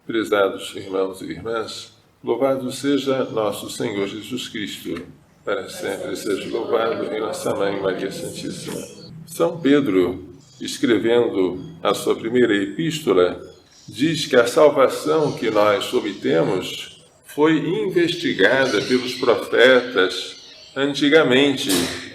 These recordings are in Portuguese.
Prezados irmãos e irmãs, louvado seja nosso Senhor Jesus Cristo, para sempre seja louvado em nossa Mãe Maria Santíssima. São Pedro, escrevendo a sua primeira epístola, diz que a salvação que nós obtemos foi investigada pelos profetas antigamente.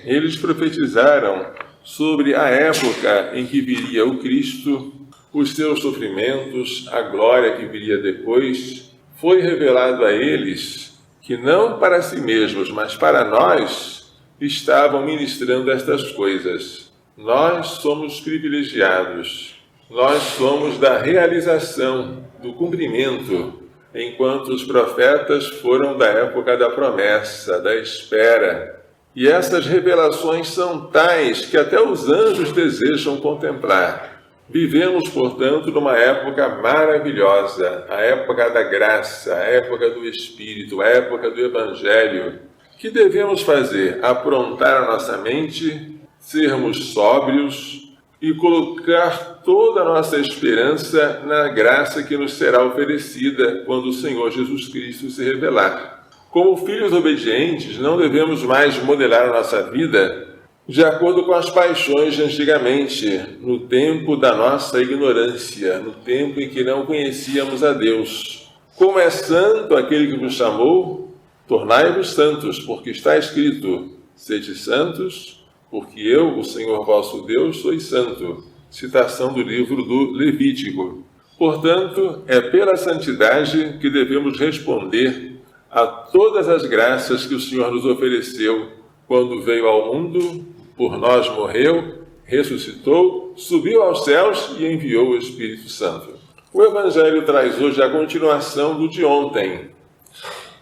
Eles profetizaram sobre a época em que viria o Cristo, os seus sofrimentos, a glória que viria depois. Foi revelado a eles que não para si mesmos, mas para nós, estavam ministrando estas coisas. Nós somos privilegiados, nós somos da realização, do cumprimento, enquanto os profetas foram da época da promessa, da espera. E essas revelações são tais que até os anjos desejam contemplar. Vivemos, portanto, numa época maravilhosa, a época da graça, a época do Espírito, a época do Evangelho. O que devemos fazer? Aprontar a nossa mente, sermos sóbrios e colocar toda a nossa esperança na graça que nos será oferecida quando o Senhor Jesus Cristo se revelar. Como filhos obedientes, não devemos mais modelar a nossa vida de acordo com as paixões de antigamente, no tempo da nossa ignorância, no tempo em que não conhecíamos a Deus. Como é santo aquele que vos chamou, tornai-vos santos, porque está escrito: sede santos, porque eu, o Senhor vosso Deus, sou santo. Citação do livro do Levítico. Portanto, é pela santidade que devemos responder a todas as graças que o Senhor nos ofereceu quando veio ao mundo, por nós morreu, ressuscitou, subiu aos céus e enviou o Espírito Santo. O Evangelho traz hoje a continuação do de ontem.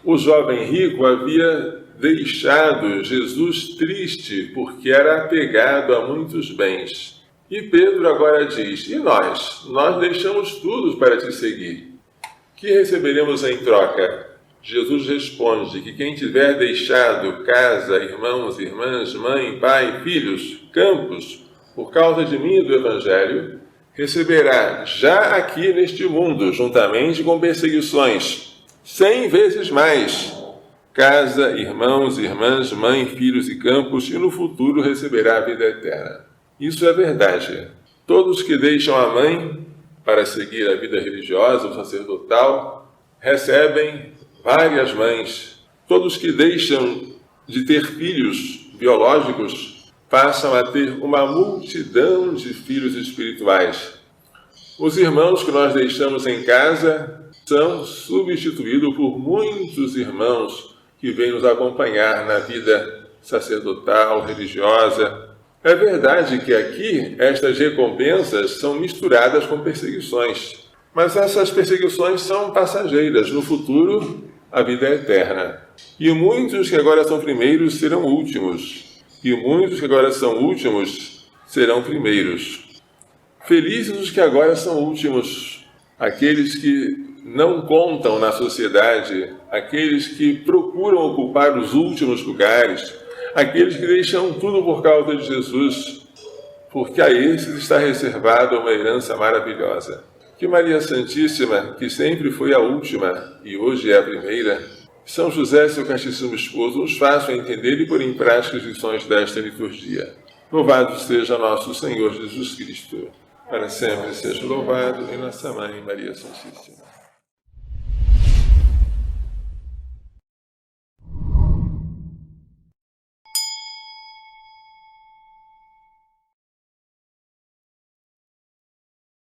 O jovem rico havia deixado Jesus triste porque era apegado a muitos bens. E Pedro agora diz: e nós? Nós deixamos tudo para te seguir. Que receberemos em troca? Jesus responde que quem tiver deixado casa, irmãos, irmãs, mãe, pai, filhos, campos, por causa de mim e do Evangelho, receberá já aqui neste mundo, juntamente com perseguições, 100 vezes mais, casa, irmãos, irmãs, mãe, filhos e campos, e no futuro receberá a vida eterna. Isso é verdade. Todos que deixam a mãe para seguir a vida religiosa ou sacerdotal recebem várias mães. Todos que deixam de ter filhos biológicos passam a ter uma multidão de filhos espirituais. Os irmãos que nós deixamos em casa são substituídos por muitos irmãos que vêm nos acompanhar na vida sacerdotal, religiosa. É verdade que aqui estas recompensas são misturadas com perseguições, mas essas perseguições são passageiras. No futuro, a vida é eterna. E muitos que agora são primeiros serão últimos, e muitos que agora são últimos serão primeiros. Felizes os que agora são últimos, aqueles que não contam na sociedade, aqueles que procuram ocupar os últimos lugares, aqueles que deixam tudo por causa de Jesus, porque a esses está reservada uma herança maravilhosa. Que Maria Santíssima, que sempre foi a última e hoje é a primeira, São José, seu castíssimo esposo, nos façam entender e pôr em prática as lições desta liturgia. Louvado seja nosso Senhor Jesus Cristo. Para sempre seja louvado em nossa Mãe Maria Santíssima.